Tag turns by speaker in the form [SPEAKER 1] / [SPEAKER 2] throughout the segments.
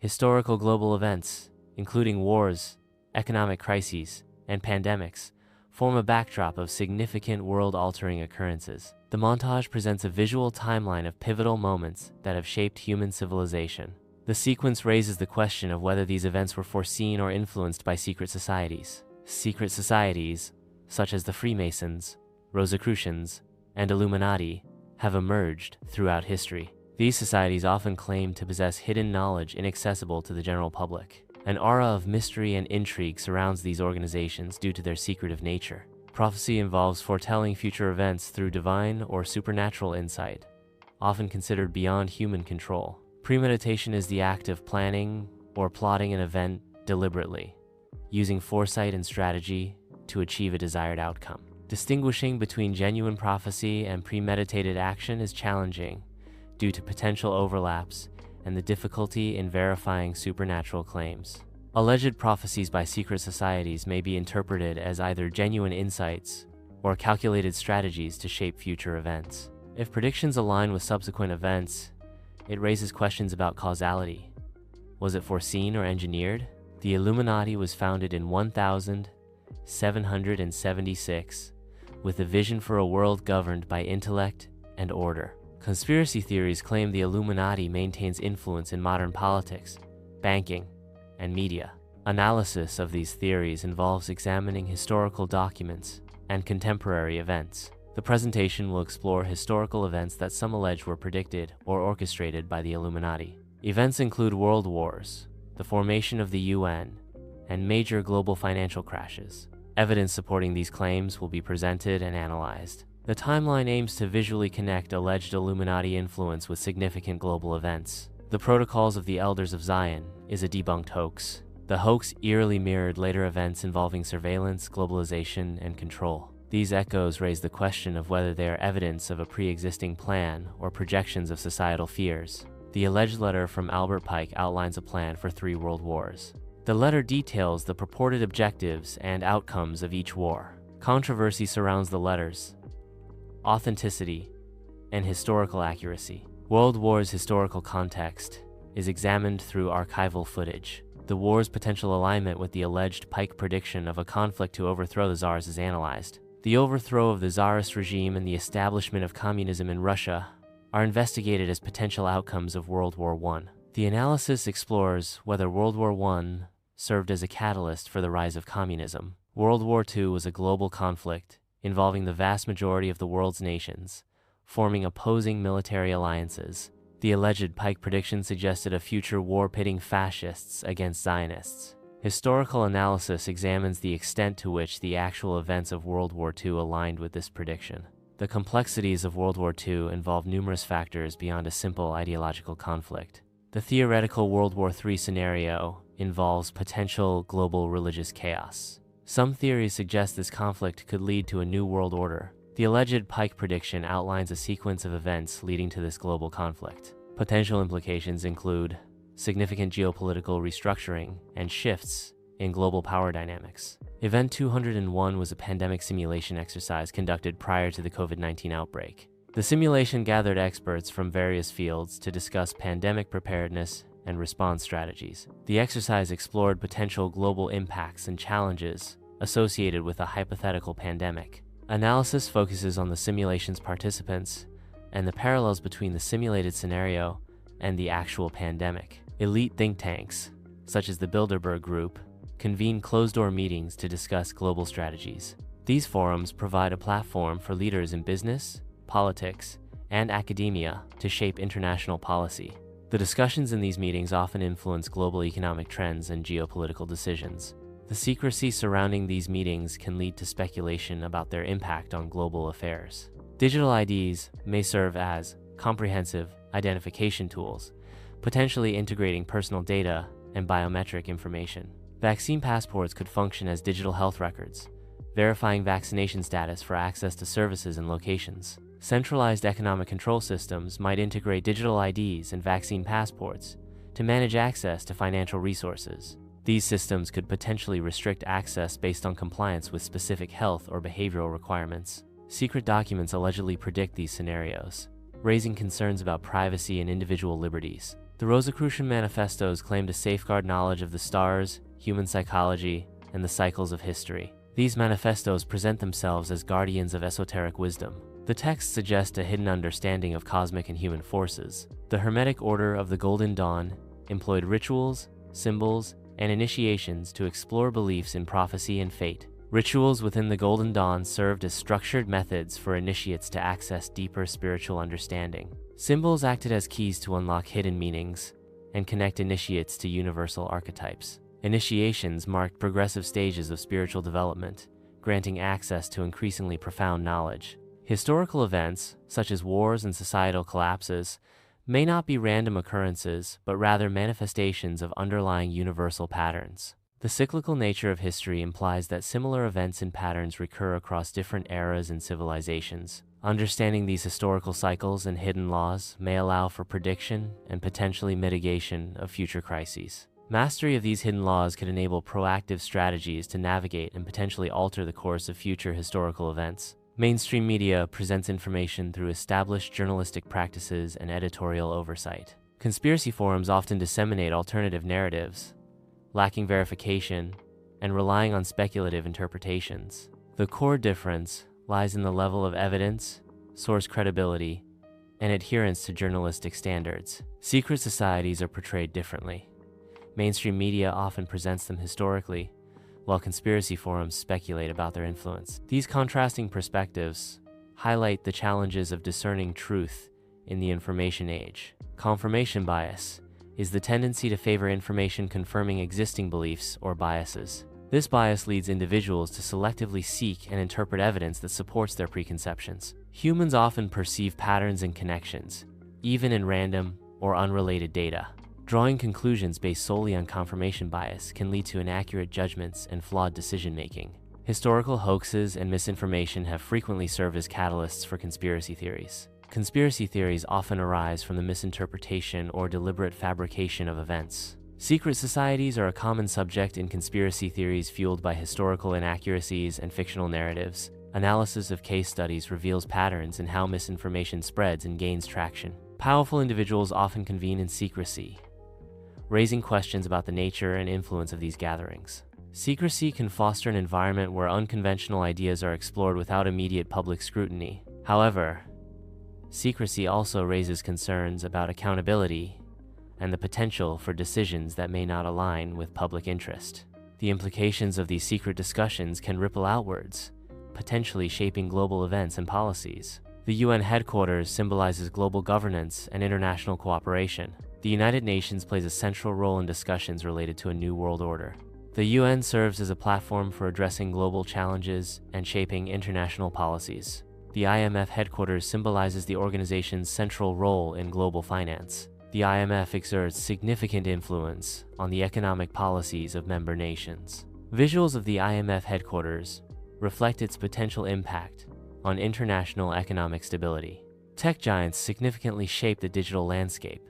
[SPEAKER 1] Historical global events, including wars, economic crises, and pandemics, form a backdrop of significant world-altering occurrences. The montage presents a visual timeline of pivotal moments that have shaped human civilization. The sequence raises the question of whether these events were foreseen or influenced by secret societies. Secret societies, such as the Freemasons, Rosicrucians, and Illuminati, have emerged throughout history. These societies often claim to possess hidden knowledge inaccessible to the general public. An aura of mystery and intrigue surrounds these organizations due to their secretive nature. Prophecy involves foretelling future events through divine or supernatural insight, often considered beyond human control. Premeditation is the act of planning or plotting an event deliberately, using foresight and strategy to achieve a desired outcome. Distinguishing between genuine prophecy and premeditated action is challenging due to potential overlaps and the difficulty in verifying supernatural claims. Alleged prophecies by secret societies may be interpreted as either genuine insights or calculated strategies to shape future events. If predictions align with subsequent events, it raises questions about causality. Was it foreseen or engineered? The Illuminati was founded in 1776 with a vision for a world governed by intellect and order. Conspiracy theories claim the Illuminati maintains influence in modern politics, banking, and media. Analysis of these theories involves examining historical documents and contemporary events. The presentation will explore historical events that some allege were predicted or orchestrated by the Illuminati. Events include world wars, the formation of the UN, and major global financial crashes. Evidence supporting these claims will be presented and analyzed. The timeline aims to visually connect alleged Illuminati influence with significant global events. The Protocols of the Elders of Zion is a debunked hoax. The hoax eerily mirrored later events involving surveillance, globalization, and control. These echoes raise the question of whether they are evidence of a pre-existing plan or projections of societal fears. The alleged letter from Albert Pike outlines a plan for 3 world wars. The letter details the purported objectives and outcomes of each war. Controversy surrounds the letters, authenticity, and historical accuracy. World War's historical context is examined through archival footage. The war's potential alignment with the alleged Pike prediction of a conflict to overthrow the Tsars is analyzed. The overthrow of the Tsarist regime and the establishment of communism in Russia are investigated as potential outcomes of World War I. The analysis explores whether World War I served as a catalyst for the rise of communism. World War II was a global conflict involving the vast majority of the world's nations, forming opposing military alliances. The alleged Pike prediction suggested a future war pitting fascists against Zionists. Historical analysis examines the extent to which the actual events of World War II aligned with this prediction. The complexities of World War II involve numerous factors beyond a simple ideological conflict. The theoretical World War III scenario involves potential global religious chaos. Some theories suggest this conflict could lead to a new world order. The alleged Pike prediction outlines a sequence of events leading to this global conflict. Potential implications include significant geopolitical restructuring and shifts in global power dynamics. Event 201 was a pandemic simulation exercise conducted prior to the COVID-19 outbreak. The simulation gathered experts from various fields to discuss pandemic preparedness and response strategies. The exercise explored potential global impacts and challenges associated with a hypothetical pandemic. Analysis focuses on the simulation's participants and the parallels between the simulated scenario and the actual pandemic. Elite think tanks, such as the Bilderberg Group, convene closed-door meetings to discuss global strategies. These forums provide a platform for leaders in business, politics, and academia to shape international policy. The discussions in these meetings often influence global economic trends and geopolitical decisions. The secrecy surrounding these meetings can lead to speculation about their impact on global affairs. Digital IDs may serve as comprehensive identification tools, potentially integrating personal data and biometric information. Vaccine passports could function as digital health records, verifying vaccination status for access to services and locations. Centralized economic control systems might integrate digital IDs and vaccine passports to manage access to financial resources. These systems could potentially restrict access based on compliance with specific health or behavioral requirements. Secret documents allegedly predict these scenarios, raising concerns about privacy and individual liberties. The Rosicrucian manifestos claim to safeguard knowledge of the stars, human psychology, and the cycles of history. These manifestos present themselves as guardians of esoteric wisdom. The texts suggest a hidden understanding of cosmic and human forces. The Hermetic Order of the Golden Dawn employed rituals, symbols, and initiations to explore beliefs in prophecy and fate. Rituals within the Golden Dawn served as structured methods for initiates to access deeper spiritual understanding. Symbols acted as keys to unlock hidden meanings and connect initiates to universal archetypes. Initiations marked progressive stages of spiritual development, granting access to increasingly profound knowledge. Historical events, such as wars and societal collapses, may not be random occurrences, but rather manifestations of underlying universal patterns. The cyclical nature of history implies that similar events and patterns recur across different eras and civilizations. Understanding these historical cycles and hidden laws may allow for prediction and potentially mitigation of future crises. Mastery of these hidden laws could enable proactive strategies to navigate and potentially alter the course of future historical events. Mainstream media presents information through established journalistic practices and editorial oversight. Conspiracy forums often disseminate alternative narratives, lacking verification and relying on speculative interpretations. The core difference lies in the level of evidence, source credibility, and adherence to journalistic standards. Secret societies are portrayed differently. Mainstream media often presents them historically, while conspiracy forums speculate about their influence. These contrasting perspectives highlight the challenges of discerning truth in the information age. Confirmation bias is the tendency to favor information confirming existing beliefs or biases. This bias leads individuals to selectively seek and interpret evidence that supports their preconceptions. Humans often perceive patterns and connections, even in random or unrelated data. Drawing conclusions based solely on confirmation bias can lead to inaccurate judgments and flawed decision-making. Historical hoaxes and misinformation have frequently served as catalysts for conspiracy theories. Conspiracy theories often arise from the misinterpretation or deliberate fabrication of events. Secret societies are a common subject in conspiracy theories fueled by historical inaccuracies and fictional narratives. Analysis of case studies reveals patterns in how misinformation spreads and gains traction. Powerful individuals often convene in secrecy, raising questions about the nature and influence of these gatherings. Secrecy can foster an environment where unconventional ideas are explored without immediate public scrutiny. However, secrecy also raises concerns about accountability and the potential for decisions that may not align with public interest. The implications of these secret discussions can ripple outwards, potentially shaping global events and policies. The UN headquarters symbolizes global governance and international cooperation. The United Nations plays a central role in discussions related to a new world order. The UN serves as a platform for addressing global challenges and shaping international policies. The IMF headquarters symbolizes the organization's central role in global finance. The IMF exerts significant influence on the economic policies of member nations. Visuals of the IMF headquarters reflect its potential impact on international economic stability. Tech giants significantly shape the digital landscape,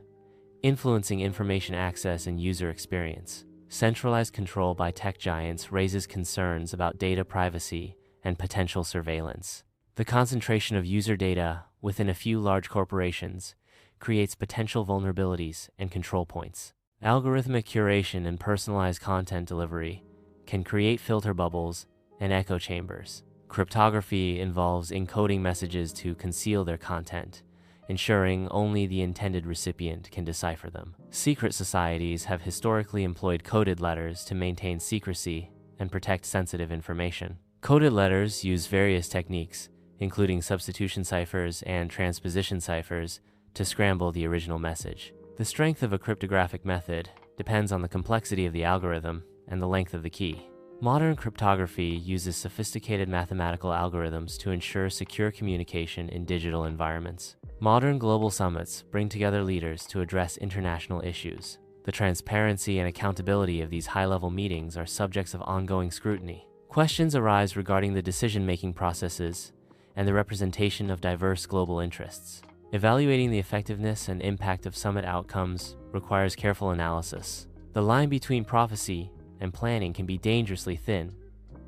[SPEAKER 1] influencing information access and user experience. Centralized control by tech giants raises concerns about data privacy and potential surveillance. The concentration of user data within a few large corporations creates potential vulnerabilities and control points. Algorithmic curation and personalized content delivery can create filter bubbles and echo chambers. Cryptography involves encoding messages to conceal their content, ensuring only the intended recipient can decipher them. Secret societies have historically employed coded letters to maintain secrecy and protect sensitive information. Coded letters use various techniques, including substitution ciphers and transposition ciphers, to scramble the original message. The strength of a cryptographic method depends on the complexity of the algorithm and the length of the key. Modern cryptography uses sophisticated mathematical algorithms to ensure secure communication in digital environments. Modern global summits bring together leaders to address international issues. The transparency and accountability of these high-level meetings are subjects of ongoing scrutiny. Questions arise regarding the decision-making processes and the representation of diverse global interests. Evaluating the effectiveness and impact of summit outcomes requires careful analysis. The line between prophecy and planning can be dangerously thin,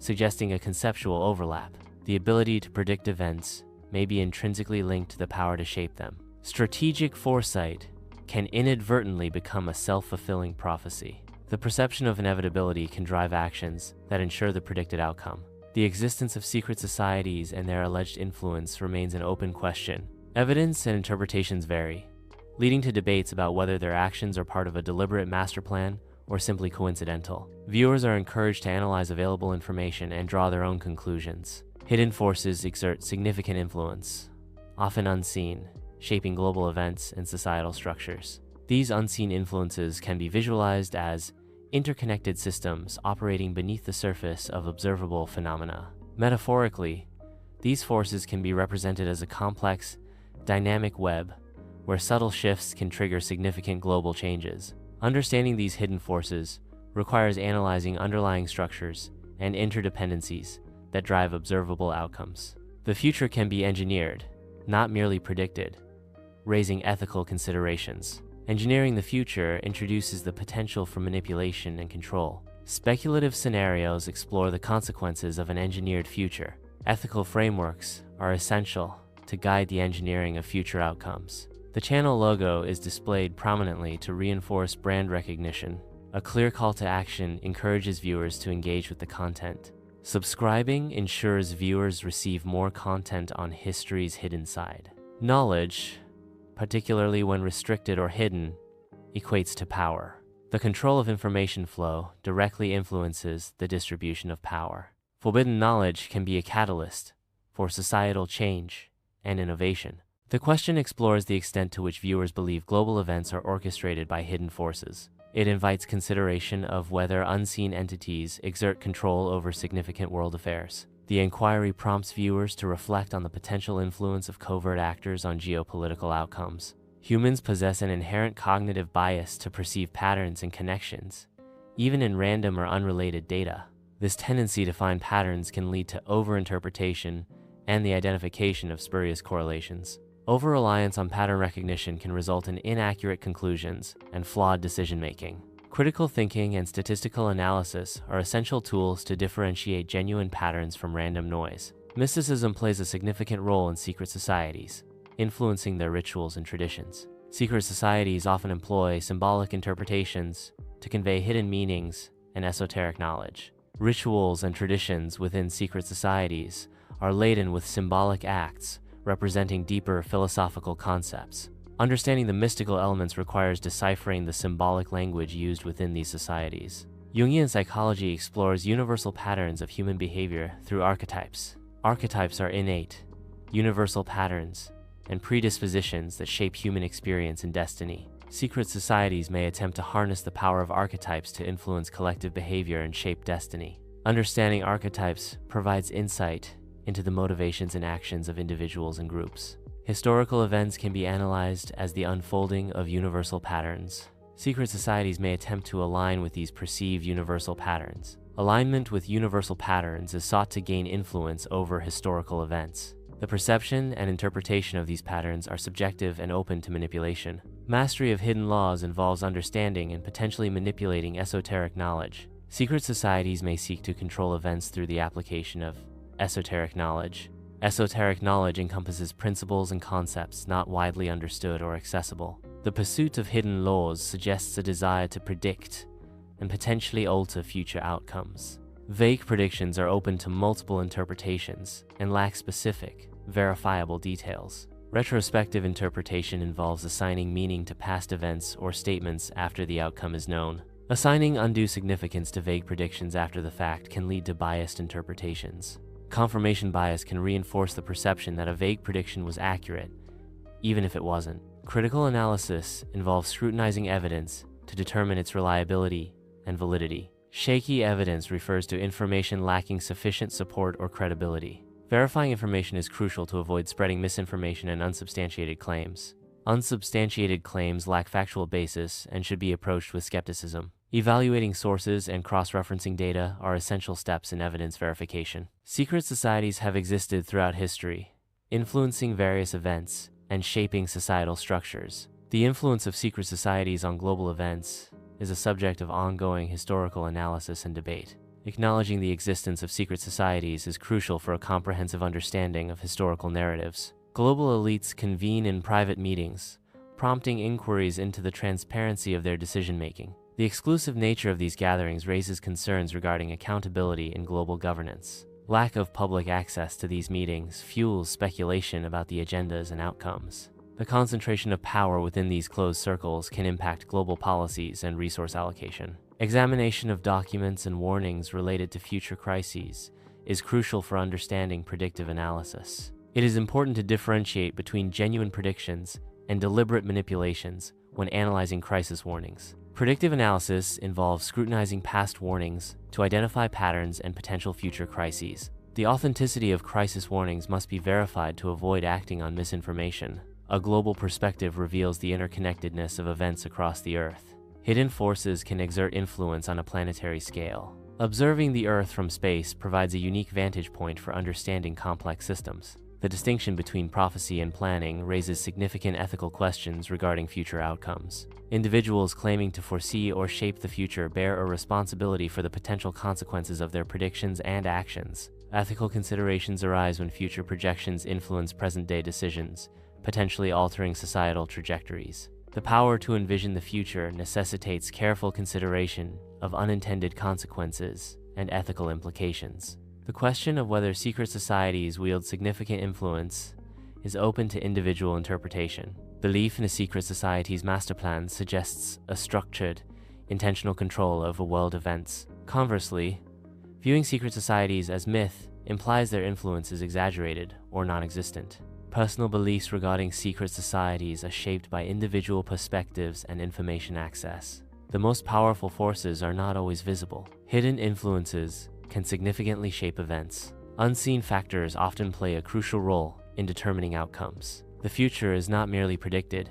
[SPEAKER 1] suggesting a conceptual overlap. The ability to predict events may be intrinsically linked to the power to shape them. Strategic foresight can inadvertently become a self-fulfilling prophecy. The perception of inevitability can drive actions that ensure the predicted outcome. The existence of secret societies and their alleged influence remains an open question. Evidence and interpretations vary, leading to debates about whether their actions are part of a deliberate master plan or simply coincidental. Viewers are encouraged to analyze available information and draw their own conclusions. Hidden forces exert significant influence, often unseen, shaping global events and societal structures. These unseen influences can be visualized as interconnected systems operating beneath the surface of observable phenomena. Metaphorically, these forces can be represented as a complex, dynamic web where subtle shifts can trigger significant global changes. Understanding these hidden forces requires analyzing underlying structures and interdependencies that drive observable outcomes. The future can be engineered, not merely predicted, raising ethical considerations. Engineering the future introduces the potential for manipulation and control. Speculative scenarios explore the consequences of an engineered future. Ethical frameworks are essential to guide the engineering of future outcomes. The channel logo is displayed prominently to reinforce brand recognition. A clear call to action encourages viewers to engage with the content. Subscribing ensures viewers receive more content on history's hidden side. Knowledge, particularly when restricted or hidden, equates to power. The control of information flow directly influences the distribution of power. Forbidden knowledge can be a catalyst for societal change and innovation. The question explores the extent to which viewers believe global events are orchestrated by hidden forces. It invites consideration of whether unseen entities exert control over significant world affairs. The inquiry prompts viewers to reflect on the potential influence of covert actors on geopolitical outcomes. Humans possess an inherent cognitive bias to perceive patterns and connections, even in random or unrelated data. This tendency to find patterns can lead to overinterpretation and the identification of spurious correlations. Over-reliance on pattern recognition can result in inaccurate conclusions and flawed decision-making. Critical thinking and statistical analysis are essential tools to differentiate genuine patterns from random noise. Mysticism plays a significant role in secret societies, influencing their rituals and traditions. Secret societies often employ symbolic interpretations to convey hidden meanings and esoteric knowledge. Rituals and traditions within secret societies are laden with symbolic acts representing deeper philosophical concepts. Understanding the mystical elements requires deciphering the symbolic language used within these societies. Jungian psychology explores universal patterns of human behavior through archetypes. Archetypes are innate, universal patterns, and predispositions that shape human experience and destiny. Secret societies may attempt to harness the power of archetypes to influence collective behavior and shape destiny. Understanding archetypes provides insight into the motivations and actions of individuals and groups. Historical events can be analyzed as the unfolding of universal patterns. Secret societies may attempt to align with these perceived universal patterns. Alignment with universal patterns is sought to gain influence over historical events. The perception and interpretation of these patterns are subjective and open to manipulation. Mastery of hidden laws involves understanding and potentially manipulating esoteric knowledge. Secret societies may seek to control events through the application of esoteric knowledge. Esoteric knowledge encompasses principles and concepts not widely understood or accessible. The pursuit of hidden laws suggests a desire to predict and potentially alter future outcomes. Vague predictions are open to multiple interpretations and lack specific, verifiable details. Retrospective interpretation involves assigning meaning to past events or statements after the outcome is known. Assigning undue significance to vague predictions after the fact can lead to biased interpretations. Confirmation bias can reinforce the perception that a vague prediction was accurate, even if it wasn't. Critical analysis involves scrutinizing evidence to determine its reliability and validity. Shaky evidence refers to information lacking sufficient support or credibility. Verifying information is crucial to avoid spreading misinformation and unsubstantiated claims. Unsubstantiated claims lack factual basis and should be approached with skepticism. Evaluating sources and cross-referencing data are essential steps in evidence verification. Secret societies have existed throughout history, influencing various events and shaping societal structures. The influence of secret societies on global events is a subject of ongoing historical analysis and debate. Acknowledging the existence of secret societies is crucial for a comprehensive understanding of historical narratives. Global elites convene in private meetings, prompting inquiries into the transparency of their decision-making. The exclusive nature of these gatherings raises concerns regarding accountability in global governance. Lack of public access to these meetings fuels speculation about the agendas and outcomes. The concentration of power within these closed circles can impact global policies and resource allocation. Examination of documents and warnings related to future crises is crucial for understanding predictive analysis. It is important to differentiate between genuine predictions and deliberate manipulations when analyzing crisis warnings. Predictive analysis involves scrutinizing past warnings to identify patterns and potential future crises. The authenticity of crisis warnings must be verified to avoid acting on misinformation. A global perspective reveals the interconnectedness of events across the Earth. Hidden forces can exert influence on a planetary scale. Observing the Earth from space provides a unique vantage point for understanding complex systems. The distinction between prophecy and planning raises significant ethical questions regarding future outcomes. Individuals claiming to foresee or shape the future bear a responsibility for the potential consequences of their predictions and actions. Ethical considerations arise when future projections influence present-day decisions, potentially altering societal trajectories. The power to envision the future necessitates careful consideration of unintended consequences and ethical implications. The question of whether secret societies wield significant influence is open to individual interpretation. Belief in a secret society's master plan suggests a structured, intentional control over world events. Conversely, viewing secret societies as myth implies their influence is exaggerated or non-existent. Personal beliefs regarding secret societies are shaped by individual perspectives and information access. The most powerful forces are not always visible. Hidden influences can significantly shape events. Unseen factors often play a crucial role in determining outcomes. The future is not merely predicted,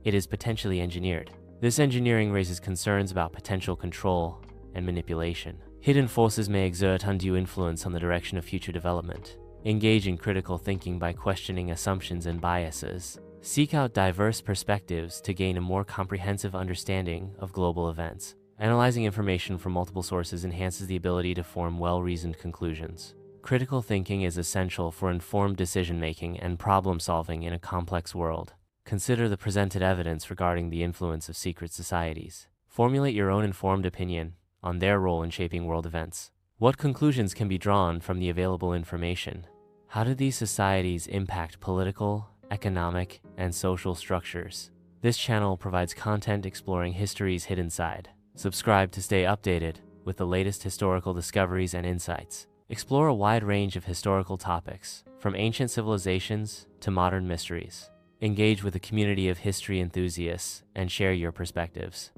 [SPEAKER 1] it is potentially engineered. This engineering raises concerns about potential control and manipulation. Hidden forces may exert undue influence on the direction of future development. Engage in critical thinking by questioning assumptions and biases. Seek out diverse perspectives to gain a more comprehensive understanding of global events. Analyzing information from multiple sources enhances the ability to form well-reasoned conclusions. Critical thinking is essential for informed decision-making and problem-solving in a complex world. Consider the presented evidence regarding the influence of secret societies. Formulate your own informed opinion on their role in shaping world events. What conclusions can be drawn from the available information? How do these societies impact political, economic, and social structures? This channel provides content exploring history's hidden side. Subscribe to stay updated with the latest historical discoveries and insights. Explore a wide range of historical topics, from ancient civilizations to modern mysteries. Engage with a community of history enthusiasts and share your perspectives.